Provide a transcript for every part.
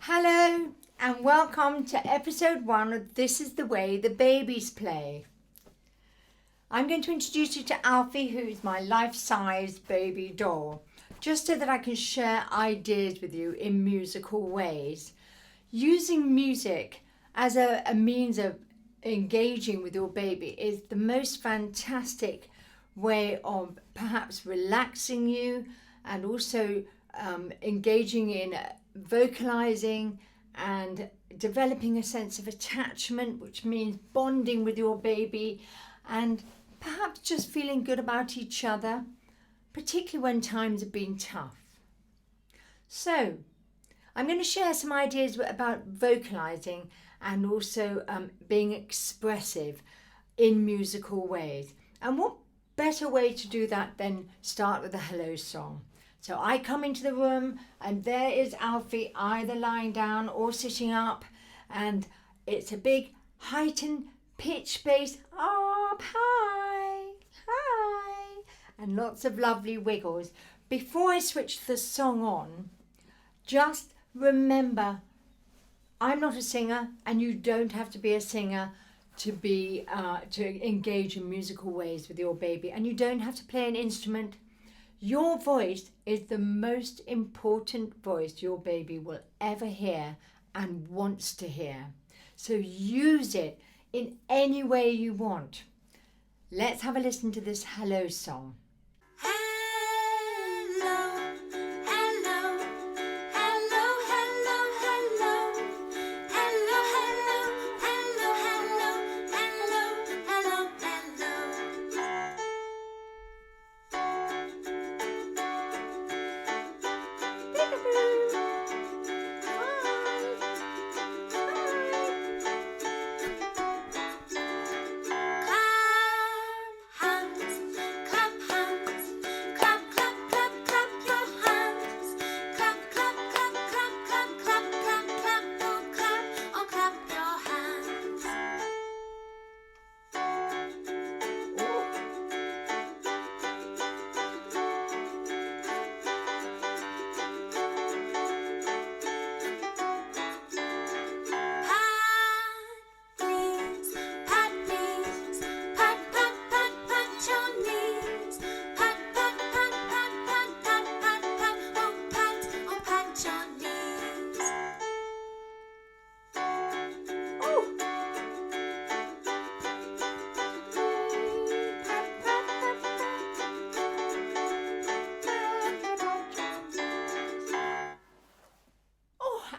Hello and welcome to episode 1 of This is the Way the Babies Play. I'm going to introduce you to Alfie, who is my life-size baby doll, just so that I can share ideas with you in musical ways. Using music as a means of engaging with your baby is the most fantastic way of perhaps relaxing you and also engaging in vocalizing and developing a sense of attachment, which means bonding with your baby and perhaps just feeling good about each other, particularly when times have been tough. So I'm going to share some ideas about vocalizing and also being expressive in musical ways. And what better way to do that than start with a hello song? So I come into the room and there is Alfie either lying down or sitting up, and it's a big heightened pitch bass up high, high, and lots of lovely wiggles. Before I switch the song on, just remember I'm not a singer and you don't have to be a singer to engage in musical ways with your baby, and you don't have to play an instrument. Your voice is the most important voice your baby will ever hear and wants to hear. So use it in any way you want. Let's have a listen to this hello song.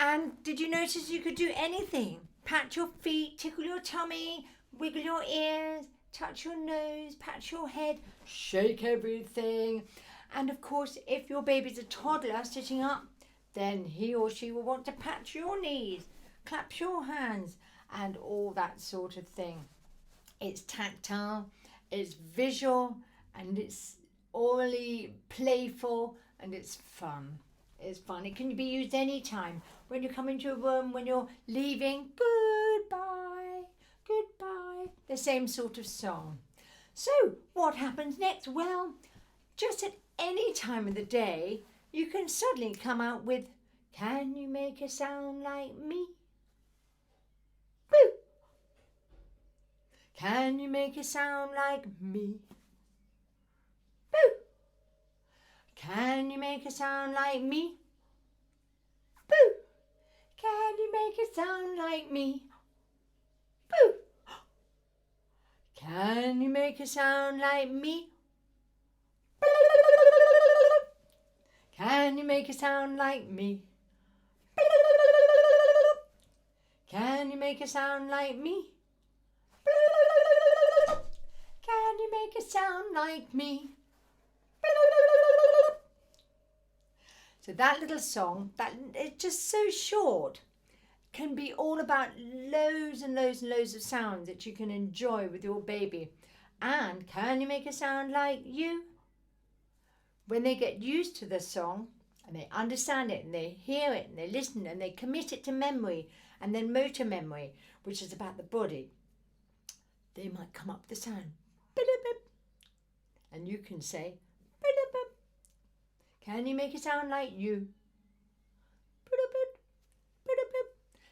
And did you notice you could do anything? Pat your feet, tickle your tummy, wiggle your ears, touch your nose, pat your head, shake everything. And of course, if your baby's a toddler sitting up, then he or she will want to pat your knees, clap your hands, and all that sort of thing. It's tactile, it's visual, and it's orally playful, and it's fun. It's fun. It can be used anytime. When you come into a room, when you're leaving, goodbye, goodbye. The same sort of song. So what happens next? Well, just at any time of the day, you can suddenly come out with, can you make a sound like me? Boo! Can you make a sound like me? Boo! Can you make a sound like me? Boo! Can you make a sound like me? Boo! Can you make a sound like me? Can you make a sound like me? Can you make a sound like me? Can you make a sound like me? So that little song, that it's just so short, can be all about loads and loads and loads of sounds that you can enjoy with your baby. And can you make a sound like you? When they get used to the song and they understand it and they hear it and they listen and they commit it to memory and then motor memory, which is about the body, they might come up with the sound. And you can say, can you make it sound like you?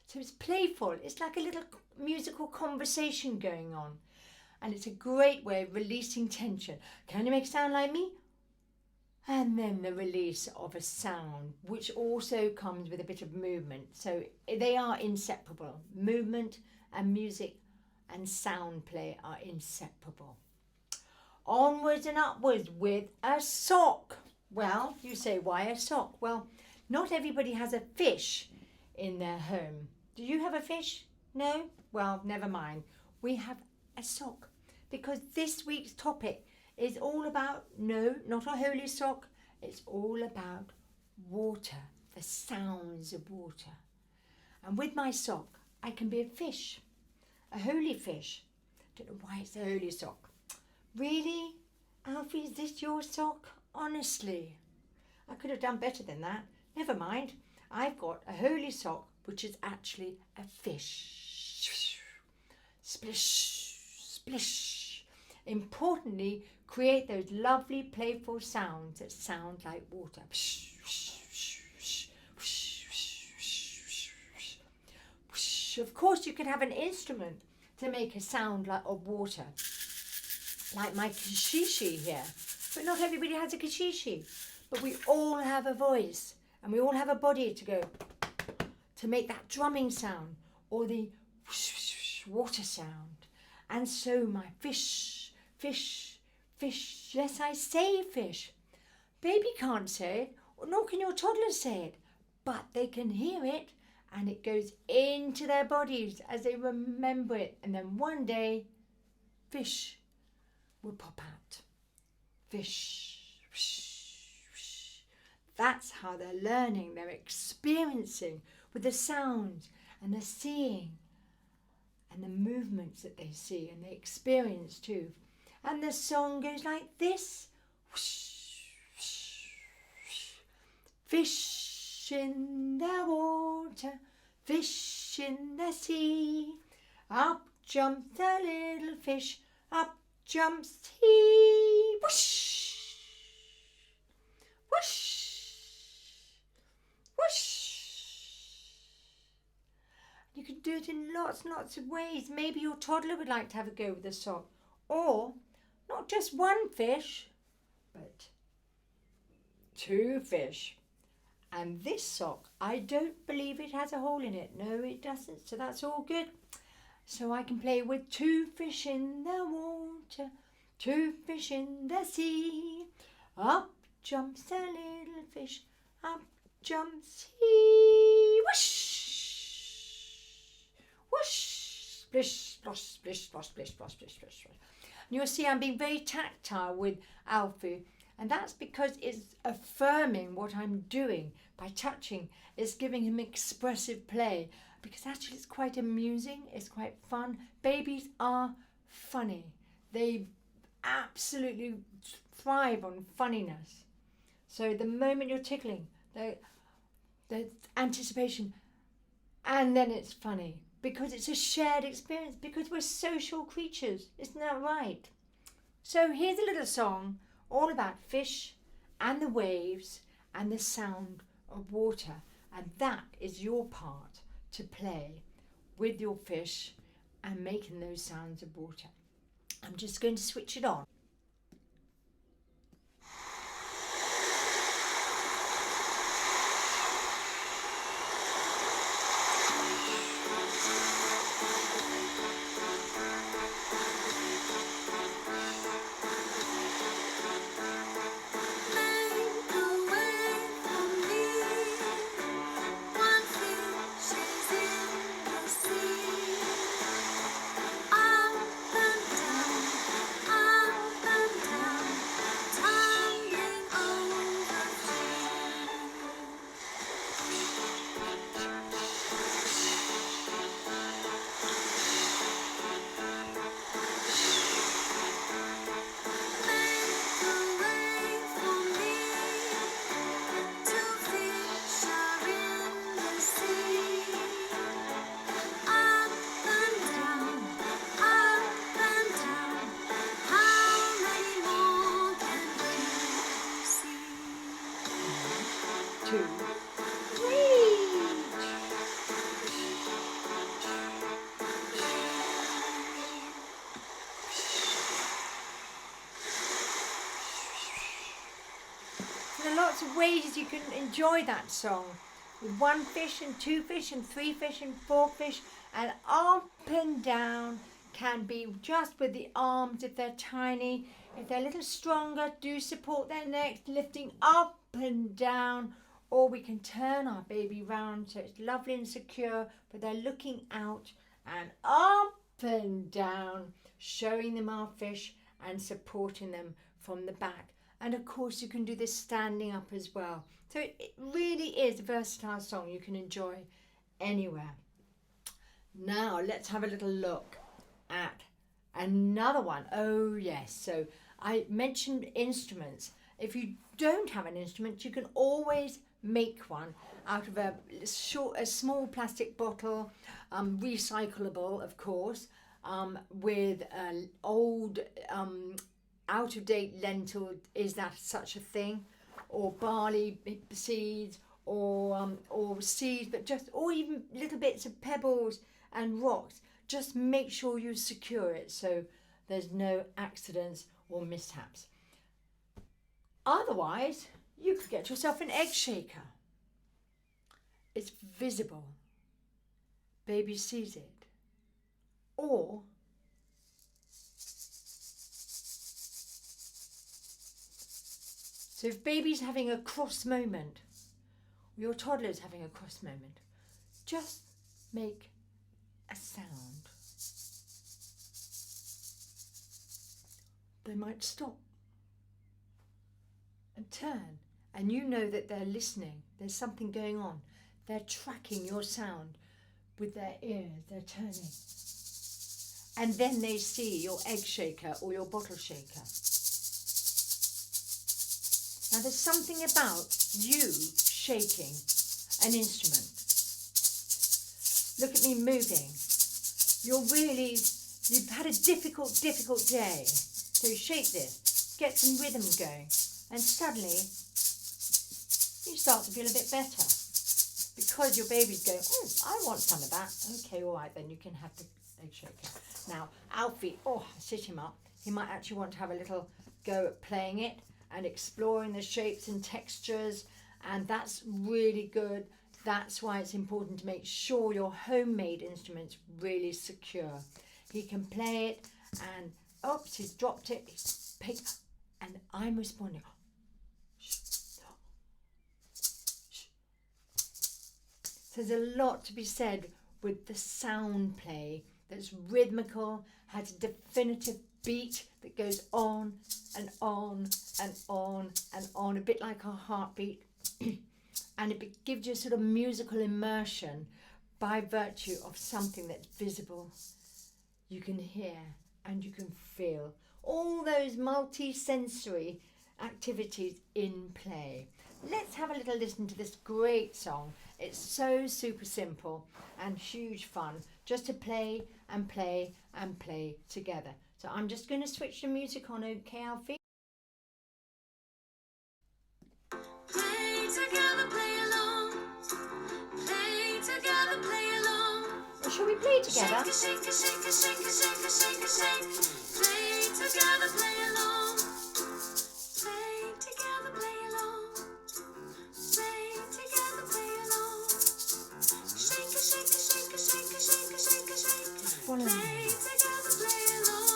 So it's playful. It's like a little musical conversation going on. And it's a great way of releasing tension. Can you make a sound like me? And then the release of a sound, which also comes with a bit of movement. So they are inseparable. Movement and music and sound play are inseparable. Onwards and upwards with a sock. Well, you say, why a sock? Well, not everybody has a fish in their home. Do you have a fish? No? Well, never mind. We have a sock, because this week's topic is all about, no, not a holy sock, it's all about water, the sounds of water. And with my sock, I can be a fish, a holy fish. Don't know why it's a holy sock. Really? Alfie, is this your sock? Honestly, I could have done better than that. Never mind. I've got a holy sock, which is actually a fish. Splish, splish. Importantly, create those lovely playful sounds that sound like water. Of course, you can have an instrument to make a sound like of water, like my kishishi here. But not everybody has a kishishi. But we all have a voice, and we all have a body to go to make that drumming sound or the water sound. And so my fish, fish, fish. Yes, I say fish. Baby can't say it, nor can your toddlers say it, but they can hear it, and it goes into their bodies as they remember it. And then one day, fish will pop out. Fish, fish, fish. That's how they're learning. They're experiencing with the sounds and the seeing and the movements that they see and they experience too. And the song goes like this. Fish in the water, fish in the sea. Up jumps the little fish, up jumps he. Whoosh, whoosh, whoosh. You can do it in lots and lots of ways. Maybe your toddler would like to have a go with the sock. Or not just one fish, but two fish. And this sock, I don't believe it has a hole in it. No, it doesn't. So that's all good. So I can play with two fish in the water, two fish in the sea. Up jumps the little fish, up jumps he. Whoosh, whoosh, splish, splosh, splish, splosh, splish, splosh, splish, splish, splish. And you'll see I'm being very tactile with Alfie. And that's because it's affirming what I'm doing by touching. It's giving him expressive play, because actually it's quite amusing. It's quite fun. Babies are funny. They absolutely thrive on funniness. So the moment you're tickling, the anticipation, and then it's funny, because it's a shared experience, because we're social creatures. Isn't that right? So here's a little song all about fish and the waves and the sound of water. And that is your part to play with your fish and making those sounds of water. I'm just going to switch it on. lots of ways you can enjoy that song. With 1 fish and 2 fish and 3 fish and 4 fish, and up and down can be just with the arms if they're tiny. If they're a little stronger, do support their necks, lifting up and down. Or we can turn our baby round so it's lovely and secure, but they're looking out and up and down, showing them our fish and supporting them from the back. And of course you can do this standing up as well. So it really is a versatile song you can enjoy anywhere. Now let's have a little look at another one. Oh yes, so I mentioned instruments. If you don't have an instrument, you can always make one out of a small plastic bottle, recyclable of course, with an old out-of-date lentil, is that such a thing, or barley seeds, or seeds, or even little bits of pebbles and rocks. Just make sure you secure it so there's no accidents or mishaps. Otherwise, you could get yourself an egg shaker. It's visible. Baby sees it. Or so if baby's having a cross moment, or your toddler's having a cross moment, just make a sound. They might stop and turn, and you know that they're listening. There's something going on. They're tracking your sound with their ears. They're turning. And then they see your egg shaker or your bottle shaker. Now there's something about you shaking an instrument. Look at me moving. You've had a difficult day. So shake this, get some rhythm going, and suddenly you start to feel a bit better. Because your baby's going, oh, I want some of that. Okay, all right, then you can have the egg shaker. Now, Alfie, sit him up. He might actually want to have a little go at playing it and exploring the shapes and textures, and that's really good. That's why it's important to make sure your homemade instrument's really secure. He can play it, and oops, he's dropped it, he's picked, and I'm responding. There's a lot to be said with the sound play that's rhythmical, has a definitive beat that goes on and on and on and on, a bit like our heartbeat. And it gives you a sort of musical immersion by virtue of something that's visible. You can hear and you can feel all those multi-sensory activities in play. Let's have a little listen to this great song. It's so super simple and huge fun just to play and play and play together. So I'm just going to switch the music on, okay, Alfie? Play together, play along. Play together, play along. Well, shall we play together? Shake, shake, shake, shake, shake, shake, shake. Play together, play along. Play together, play along. Play together, play along. Shake, shake, shake, shake, shake, shake, shake. Follow me. Play together, play along.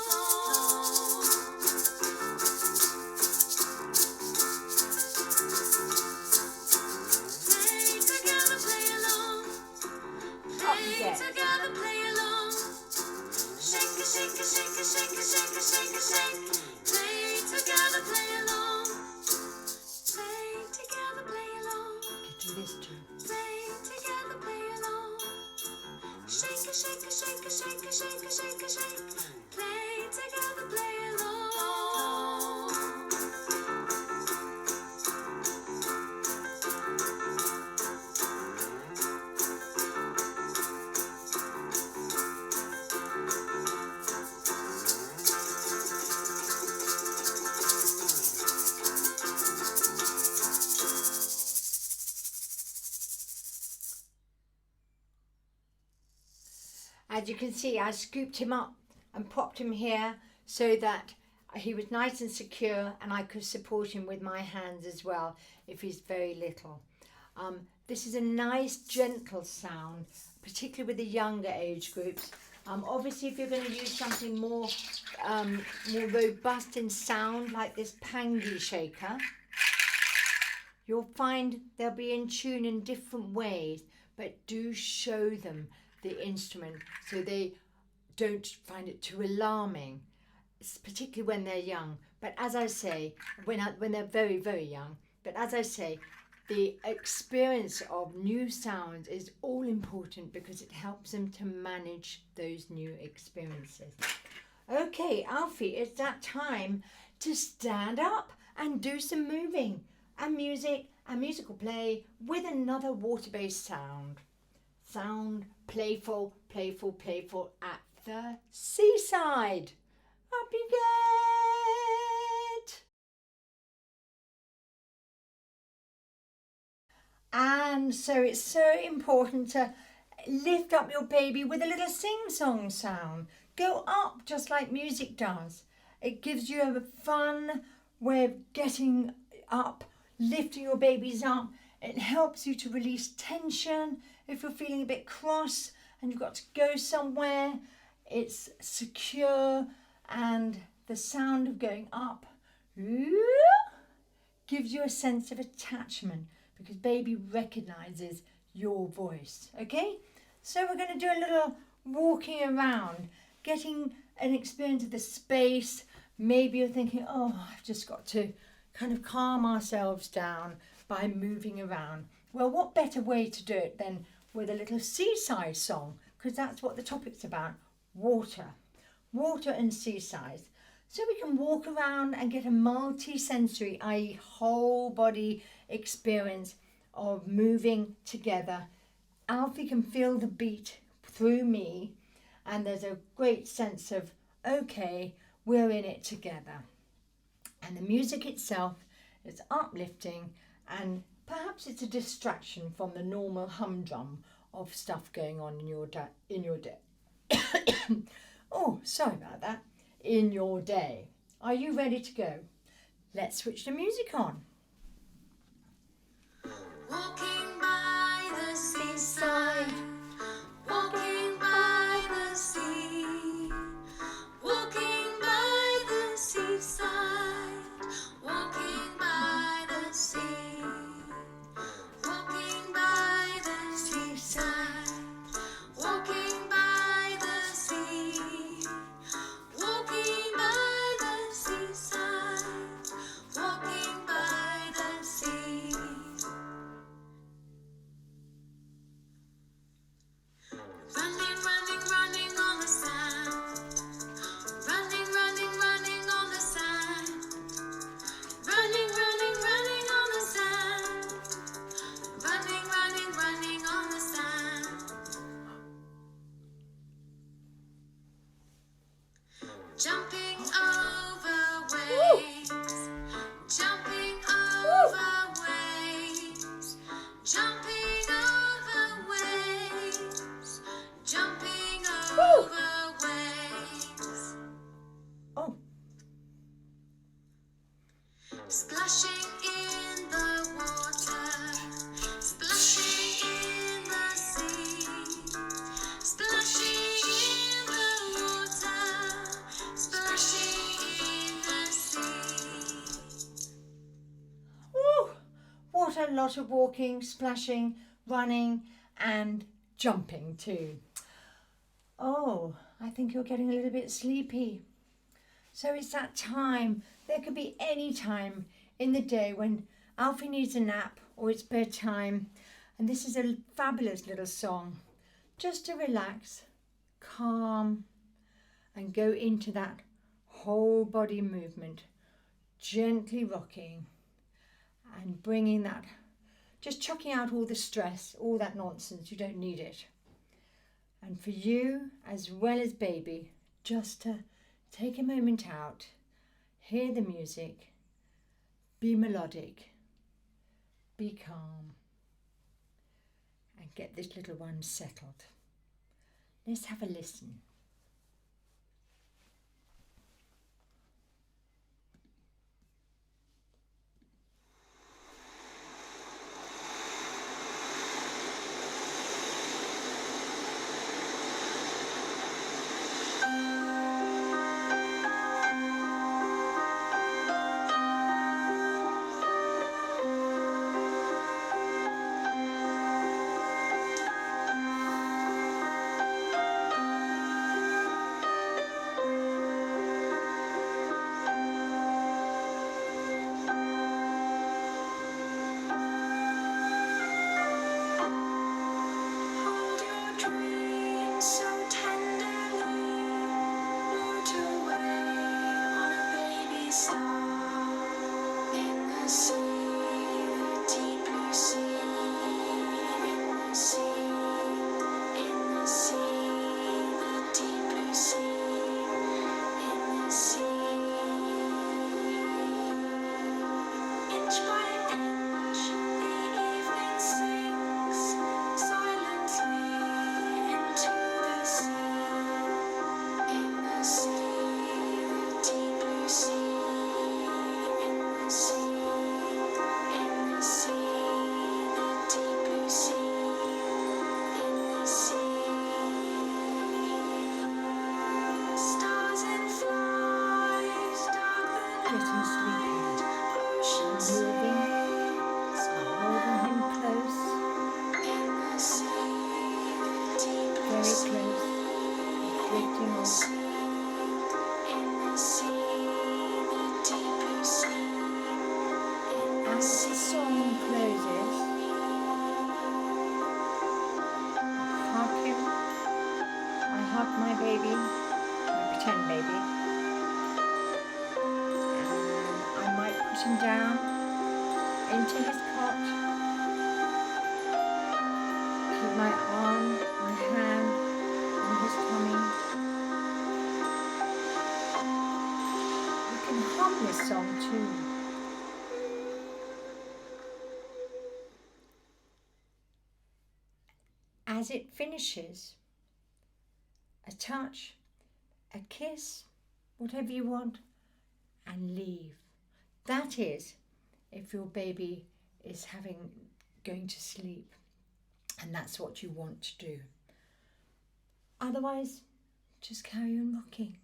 Play together, play along. Play together, play along. Shake, shake, shake, shake, shake, shake, shake. Play together, play along. Play together, play along. Do this too. Play together, play along. Shake, shake, shake, shake, shake, shake, shake. Play together, play along. As you can see, I scooped him up and propped him here so that He was nice and secure, and I could support him with my hands as well if he's very little. This is a nice gentle sound, particularly with the younger age groups. Obviously, if you're going to use something more robust in sound, like this pangy shaker, you'll find they'll be in tune in different ways, but do show them the instrument so they don't find it too alarming, particularly when they're young. But as I say, when they're very, very young, but as I say, the experience of new sounds is all important because it helps them to manage those new experiences. Okay, Alfie, it's that time to stand up and do some moving and music and musical play with another water-based sound. Sound playful, playful, playful at the seaside. Up you get! And so it's so important to lift up your baby with a little sing-song sound. Go up just like music does. It gives you a fun way of getting up, lifting your babies up. It helps you to release tension if you're feeling a bit cross and you've got to go somewhere. It's secure, and the sound of going up gives you a sense of attachment because baby recognises your voice. Okay, so we're going to do a little walking around, getting an experience of the space. Maybe you're thinking, oh, I've just got to kind of calm ourselves down by moving around. Well, what better way to do it than with a little seaside song, because that's what the topic's about. Water and seaside. So we can walk around and get a multi-sensory, i.e. whole body experience of moving together. Alfie can feel the beat through me, and there's a great sense of, okay, we're in it together. And the music itself is uplifting, and perhaps it's a distraction from the normal humdrum of stuff going on in your day. Oh, sorry about that. In your day. Are you ready to go? Let's switch the music on. Walking by the seaside, walking by the sea, walking by the seaside, walking by the sea, walking by the seaside, walking by the sea, walking by the seaside, walking by the sea. Running, running, running on the sand. Running, running, running on the sand. Running, running, running on the sand. Running, running, running on the sand. Jumping over waves. Jumping over waves. Jumping over waves. Jumping over waves. Oh, Splashing in the water. Splashing in the sea. Splashing in the water. Splashing in the sea. woo! What a lot of walking, splashing, running and jumping too. Oh, I think you're getting a little bit sleepy. So it's that time. There could be any time in the day when Alfie needs a nap or it's bedtime. And this is a fabulous little song just to relax, calm, and go into that whole body movement, gently rocking and bringing that, just chucking out all the stress, all that nonsense. You don't need it. And for you, as well as baby, just to take a moment out, hear the music, be melodic, be calm, and get this little one settled. Let's have a listen. close, drifting off. As the song closes, hug him. I hug my baby, my pretend baby, and I might put him down into his cot, keep my arm, my hand on his tummy. You can hum this song too. As it finishes, a touch, a kiss, whatever you want, and leave. That is if your baby is going to sleep and that's what you want to do. Otherwise, just carry on rocking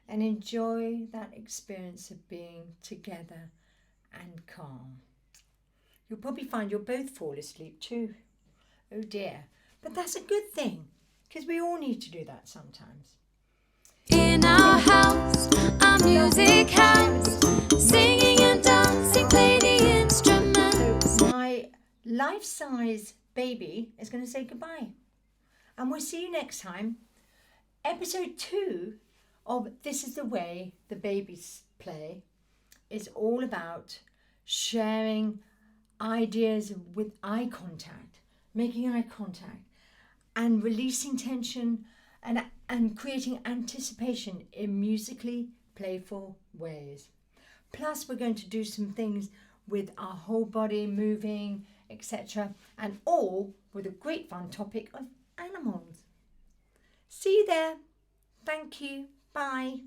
and enjoy that experience of being together and calm. You'll probably find you'll both fall asleep too. Oh dear. But that's a good thing, because we all need to do that sometimes. In our house, our music house, singing and dancing, play the instruments. So my life-size baby is going to say goodbye. And we'll see you next time. Episode 2 of This is the Way the Babies Play is all about sharing ideas with eye contact, making eye contact, and releasing tension and creating anticipation in musically playful ways. Plus, we're going to do some things with our whole body moving, etc. And all with a great fun topic of animals. See you there. Thank you. Bye.